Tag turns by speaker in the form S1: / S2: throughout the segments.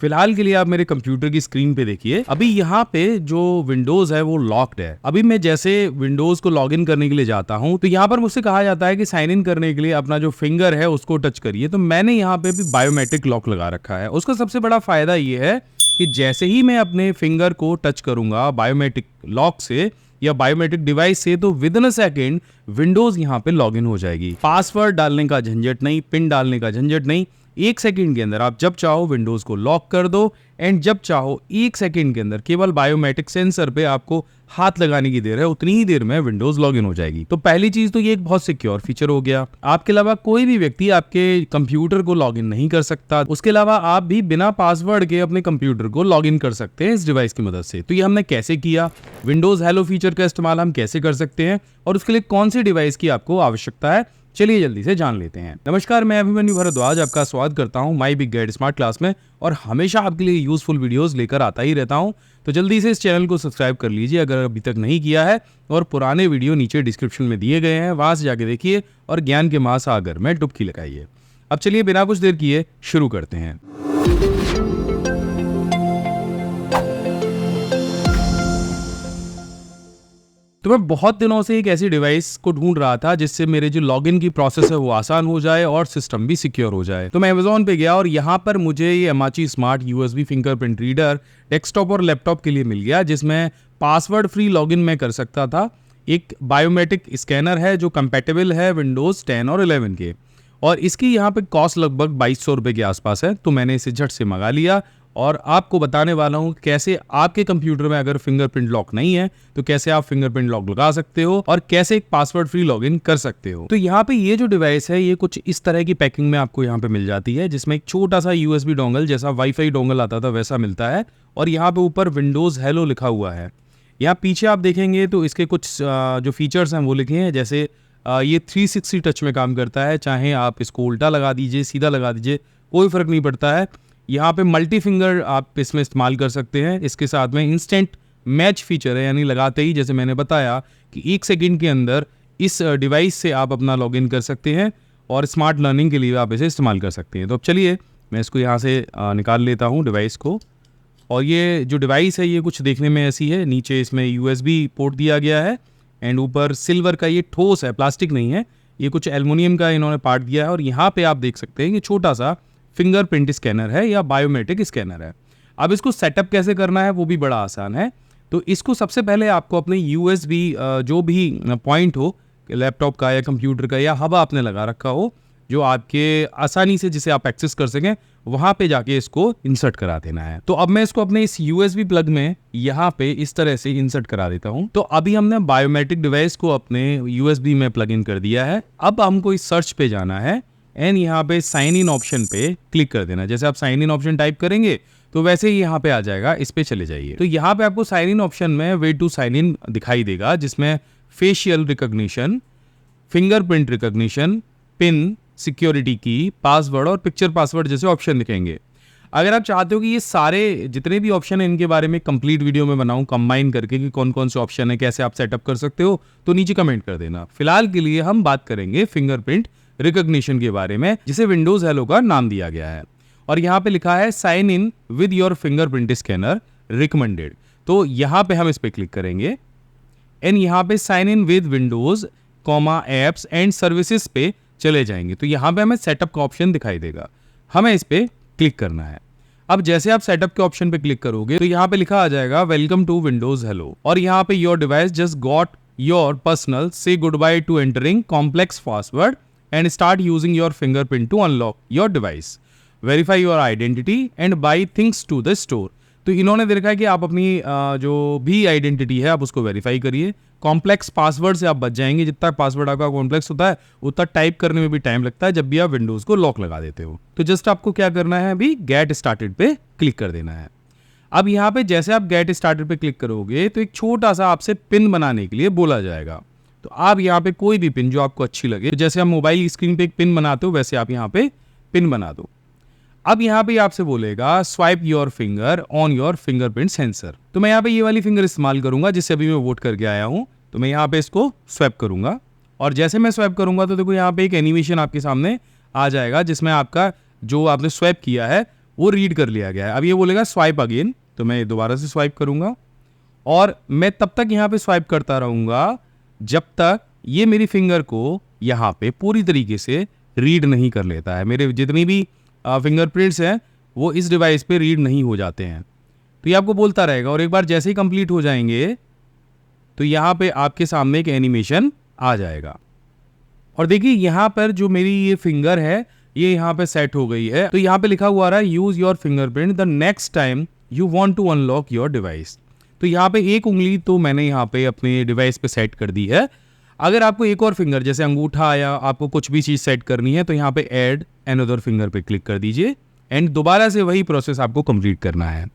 S1: फिलहाल के लिए आप मेरे कंप्यूटर की स्क्रीन पे देखिए। अभी यहाँ पे जो विंडोज है वो लॉक्ड है। अभी मैं जैसे विंडोज को लॉगिन करने के लिए जाता हूँ तो यहाँ पर मुझसे कहा जाता है कि साइन इन करने के लिए अपना जो फिंगर है उसको टच करिए। तो मैंने यहाँ पे भी बायोमेट्रिक लॉक लगा रखा है। उसका सबसे बड़ा फायदा ये है कि जैसे ही मैं अपने फिंगर को टच करूंगा बायोमेट्रिक लॉक से या बायोमेट्रिक डिवाइस से, तो with in a second Windows यहाँ पे लॉगिन हो जाएगी। पासवर्ड डालने का झंझट नहीं, पिन डालने का झंझट नहीं। 1 सेकंड के अंदर आप जब चाहो विंडोज को लॉक कर दो एंड जब चाहो 1 सेकंड के अंदर केवल बायोमेट्रिक सेंसर पे आपको हाथ लगाने की देर है, उतनी ही देर में विंडोज लॉगिन हो जाएगी। तो पहली चीज तो ये एक बहुत सिक्योर फीचर हो गया। आपके अलावा कोई भी व्यक्ति आपके कंप्यूटर को लॉगिन नहीं कर सकता। उसके अलावा आप भी बिना पासवर्ड के अपने कंप्यूटर को लॉगिन कर सकते हैं इस डिवाइस की मदद से। तो ये हमने कैसे किया, विंडोज हेलो फीचर का इस्तेमाल हम कैसे कर सकते हैं और उसके लिए कौन सी डिवाइस की आपको आवश्यकता है, चलिए जल्दी से जान लेते हैं। नमस्कार, मैं अभिमन्यु भारद्वाज आपका स्वागत करता हूं my big guide smart class में और हमेशा आपके लिए यूजफुल वीडियोस लेकर आता ही रहता हूं। तो जल्दी से इस चैनल को सब्सक्राइब कर लीजिए अगर अभी तक नहीं किया है, और पुराने वीडियो नीचे डिस्क्रिप्शन में दिए गए हैं, वहां से जाके देखिए और ज्ञान के महासागर में डुबकी लगाइए। अब चलिए बिना कुछ देर किए शुरू करते हैं। तो मैं बहुत दिनों से एक ऐसी डिवाइस को ढूंढ रहा था जिससे मेरे जो लॉगिन की प्रोसेस है वो आसान हो जाए और सिस्टम भी सिक्योर हो जाए। तो मैं अमेज़न पे गया और यहाँ पर मुझे ये एमाची smart USB fingerprint reader desktop और लैपटॉप के लिए मिल गया, जिसमें पासवर्ड फ्री लॉगिन मैं कर सकता था। एक बायोमेट्रिक स्कैनर है जो कंपेटेबल है विंडोज 10 और 11 के, और इसकी यहाँ पे कॉस्ट लगभग 2200 रुपये के आसपास है। तो मैंने इसे झट से मंगा लिया और आपको बताने वाला हूँ कैसे आपके कंप्यूटर में अगर फिंगरप्रिंट लॉक नहीं है तो कैसे आप फिंगरप्रिंट लॉक लगा सकते हो और कैसे एक पासवर्ड फ्री लॉगिन कर सकते हो। तो यहाँ पे ये जो डिवाइस है ये कुछ इस तरह की पैकिंग में आपको यहाँ पे मिल जाती है, जिसमें एक छोटा सा यूएसबी डोंगल जैसा वाईफाई डोंगल आता था वैसा मिलता है, और यहाँ पे ऊपर विंडोज हेलो लिखा हुआ है। यहाँ पीछे आप देखेंगे तो इसके कुछ जो फीचर्स हैं वो लिखे हैं, जैसे ये 360 टच में काम करता है। चाहे आप इसको उल्टा लगा दीजिए, सीधा लगा दीजिए, कोई फर्क नहीं पड़ता है। यहाँ पे मल्टी फिंगर आप इसमें इस्तेमाल कर सकते हैं। इसके साथ में इंस्टेंट मैच फीचर है, यानी लगाते ही जैसे मैंने बताया कि 1 सेकंड के अंदर इस डिवाइस से आप अपना लॉगिन कर सकते हैं और स्मार्ट लर्निंग के लिए आप इसे इस्तेमाल कर सकते हैं। तो अब चलिए मैं इसको यहाँ से निकाल लेता हूँ डिवाइस को। और ये जो डिवाइस है ये कुछ देखने में ऐसी है। नीचे इसमें यूएसबी पोर्ट दिया गया है एंड ऊपर सिल्वर का ये ठोस है, प्लास्टिक नहीं है, ये कुछ एल्युमिनियम का इन्होंने पार्ट दिया है। और यहाँ पे आप देख सकते हैं कि छोटा सा फिंगरप्रिंट स्कैनर है या बायोमेट्रिक स्कैनर है। अब इसको सेटअप कैसे करना है वो भी बड़ा आसान है। तो इसको सबसे पहले आपको अपने यूएसबी जो भी पॉइंट हो लैपटॉप का या कंप्यूटर का या हब आपने लगा रखा हो जो आपके आसानी से जिसे आप एक्सेस कर सकें, वहां पे जाके इसको इंसर्ट करा देना है। तो अब मैं इसको अपने इस यूएसबी प्लग में यहाँ पे इस तरह से इंसर्ट करा देता हूँ। तो अभी हमने बायोमेट्रिक डिवाइस को अपने यूएसबी में प्लग इन कर दिया है। अब हमको इस सर्च पे जाना है एंड यहाँ पे साइन इन ऑप्शन पे क्लिक कर देना। जैसे आप साइन इन ऑप्शन टाइप करेंगे तो वैसे ही यहाँ पे आ जाएगा, इस पे चले जाइए। तो यहाँ पे आपको साइन इन ऑप्शन में वे टू साइन इन दिखाई देगा, जिसमें facial recognition, fingerprint recognition, pin, security की, पासवर्ड और पिक्चर पासवर्ड जैसे ऑप्शन दिखेंगे। अगर आप चाहते हो कि ये सारे जितने भी ऑप्शन है इनके बारे में कंप्लीट वीडियो में बनाऊं कंबाइन करके कि कौन कौन से ऑप्शन है, कैसे आप सेटअप कर सकते हो, तो नीचे कमेंट कर देना। फिलहाल के लिए हम बात करेंगे फिंगरप्रिंट रिकॉग्निशन के बारे में, जिसे विंडोज हेलो का नाम दिया गया है। और यहाँ पे लिखा है sign in with your fingerprint scanner recommended. तो यहाँ पे हम इस पे क्लिक करेंगे एंड यहाँ पे sign in with Windows apps and services पे चले जाएंगे। तो यहाँ पे हमें सेटअप का ऑप्शन दिखाई देगा, हमें इस पे क्लिक करना है। अब जैसे आप सेटअप के ऑप्शन पे क्लिक करोगे तो यहाँ पे लिखा आ जाएगा वेलकम टू विंडोज हेलो, और यहाँ पे your device just got your personal say goodbye to entering complex password and start using your fingerprint to unlock your device. Verify your identity and buy things to the store. तो इन्होंने दे रखा है कि आप अपनी जो भी identity है आप उसको वेरीफाई करिए। कॉम्प्लेक्स पासवर्ड से आप बच जाएंगे। जितना पासवर्ड आपका कॉम्प्लेक्स होता है उतना टाइप करने में भी टाइम लगता है जब भी आप विंडोज को लॉक लगा देते हो। तो जस्ट आपको क्या करना है, अभी गेट स्टार्टेड पे क्लिक कर देना है। अब यहाँ पे जैसे आप गेट स्टार्टेड पे क्लिक करोगे तो एक छोटा सा आपसे पिन बनाने के लिए बोला जाएगा। तो आप यहाँ पे कोई भी पिन जो आपको अच्छी लगे, जैसे हम मोबाइल स्क्रीन पे एक पिन बनाते हो वैसे आप यहाँ पे पिन बना दो। अब यहाँ पे आपसे बोलेगा swipe your finger on your fingerprint sensor. तो मैं यहाँ पे ये वाली फिंगर इस्तेमाल करूंगा जिससे अभी मैं वोट करके आया हूँ। तो मैं यहाँ पे इसको स्वैप करूंगा और जैसे मैं स्वैप करूंगा तो देखो यहाँ पे एक एनिमेशन आपके सामने आ जाएगा जिसमें आपका जो आपने स्वैप किया है वो रीड कर लिया गया है। अब ये बोलेगा स्वाइप अगेन, तो मैं दोबारा से स्वाइप करूंगा और मैं तब तक यहाँ पे स्वाइप करता रहूंगा जब तक ये मेरी फिंगर को यहाँ पे पूरी तरीके से रीड नहीं कर लेता है। मेरे जितनी भी फिंगरप्रिंट्स हैं वो इस डिवाइस पे रीड नहीं हो जाते हैं। तो ये आपको बोलता रहेगा और एक बार जैसे ही कंप्लीट हो जाएंगे तो यहाँ पे आपके सामने एक एनिमेशन आ जाएगा और देखिए यहाँ पर जो मेरी ये फिंगर है ये यहाँ पे सेट हो गई है। तो यहाँ पे लिखा हुआ आ रहा है use your fingerprint the next time you want to unlock your device. तो यहाँ पे एक उंगली तो मैंने यहाँ पे अपने डिवाइस पे सेट कर दी है। अगर आपको एक और फिंगर जैसे अंगूठा या आपको कुछ भी चीज़ सेट करनी है तो यहाँ पे ऐड अनदर फिंगर पे क्लिक कर दीजिए एंड दोबारा से वही प्रोसेस आपको कंप्लीट करना है।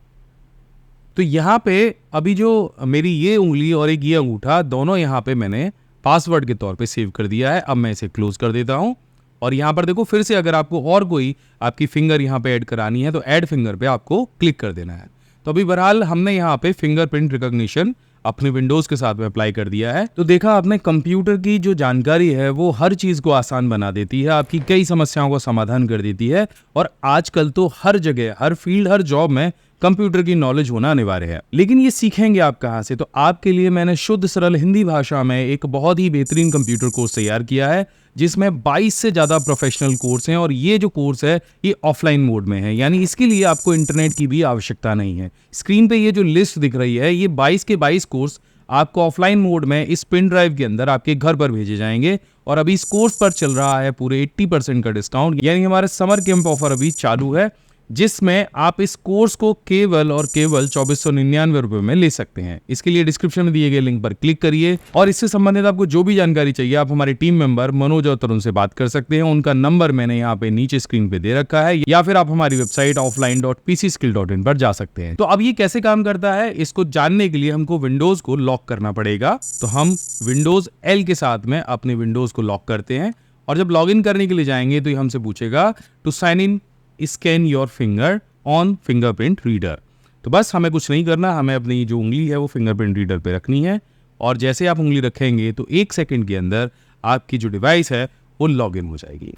S1: तो यहाँ पे अभी जो मेरी ये उंगली और एक ये अंगूठा दोनों यहाँ पे मैंने पासवर्ड के तौर पे सेव कर दिया है। अब मैं इसे क्लोज कर देता हूँ और यहाँ पर देखो फिर से अगर आपको और कोई आपकी फिंगर यहाँ पे ऐड करानी है तो ऐड फिंगर पे आपको क्लिक कर देना है। तो अभी बहरहाल हमने यहाँ पे फिंगरप्रिंट रिकॉग्निशन अपने विंडोज के साथ में अप्लाई कर दिया है। तो देखा आपने, कंप्यूटर की जो जानकारी है वो हर चीज को आसान बना देती है, आपकी कई समस्याओं का समाधान कर देती है और आजकल तो हर जगह, हर फील्ड, हर जॉब में कंप्यूटर की नॉलेज होना अनिवार्य है। लेकिन ये सीखेंगे आप कहाँ से? तो आपके लिए मैंने शुद्ध सरल हिंदी भाषा में एक बहुत ही बेहतरीन कंप्यूटर कोर्स तैयार किया है जिसमें 22 से ज्यादा प्रोफेशनल कोर्स हैं और ये जो कोर्स है ये ऑफलाइन मोड में है, यानी इसके लिए आपको इंटरनेट की भी आवश्यकता नहीं है। स्क्रीन पे ये जो लिस्ट दिख रही है ये 22 के 22 कोर्स आपको ऑफलाइन मोड में इस पिन ड्राइव के अंदर आपके घर पर भेजे जाएंगे और अभी इस कोर्स पर चल रहा है पूरे 80% का डिस्काउंट, यानी हमारा समर कैंप ऑफर अभी चालू है जिसमें आप इस कोर्स को केवल और केवल 2499 रुपए में ले सकते हैं। इसके लिए डिस्क्रिप्शन में दिए गए लिंक पर क्लिक करिए और इससे संबंधित आपको जो भी जानकारी चाहिए आप हमारे टीम मेंबर मनोज और तरुण से बात कर सकते हैं। उनका नंबर मैंने यहाँ पे नीचे स्क्रीन पे दे रखा है या फिर आप हमारी वेबसाइट offline.pcskill.in पर जा सकते हैं। तो अब ये कैसे काम करता है इसको जानने के लिए हमको विंडोज को लॉक करना पड़ेगा। तो हम विंडोज L के साथ में अपने विंडोज को लॉक करते हैं और जब लॉग इन करने के लिए जाएंगे तो ये हमसे पूछेगा to sign in scan your finger on fingerprint reader. तो बस हमें कुछ नहीं करना, हमें अपनी जो उंगली है वो फिंगरप्रिंट रीडर पे रखनी है और जैसे आप उंगली रखेंगे तो 1 सेकंड के अंदर आपकी जो डिवाइस है वो लॉग इन हो जाएगी।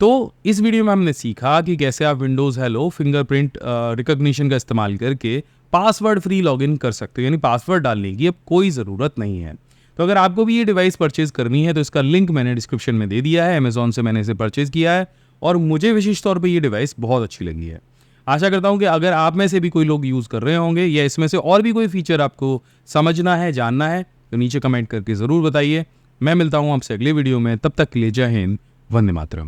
S1: तो इस वीडियो में हमने सीखा कि कैसे आप विंडोज हेलो फिंगरप्रिंट रिकॉग्निशन का इस्तेमाल करके पासवर्ड फ्री लॉग इन कर सकते हो, यानी पासवर्ड डालने की अब कोई ज़रूरत नहीं है। तो अगर आपको भी ये डिवाइस परचेज करनी है तो इसका लिंक मैंने डिस्क्रिप्शन में दे दिया है। अमेजॉन से मैंने इसे परचेज किया है और मुझे विशेष तौर पे ये डिवाइस बहुत अच्छी लगी है। आशा करता हूँ कि अगर आप में से भी कोई लोग यूज़ कर रहे होंगे या इसमें से और भी कोई फीचर आपको समझना है, जानना है तो नीचे कमेंट करके ज़रूर बताइए। मैं मिलता हूँ आपसे अगले वीडियो में, तब तक के लिए जय हिंद, वंदे मातरम।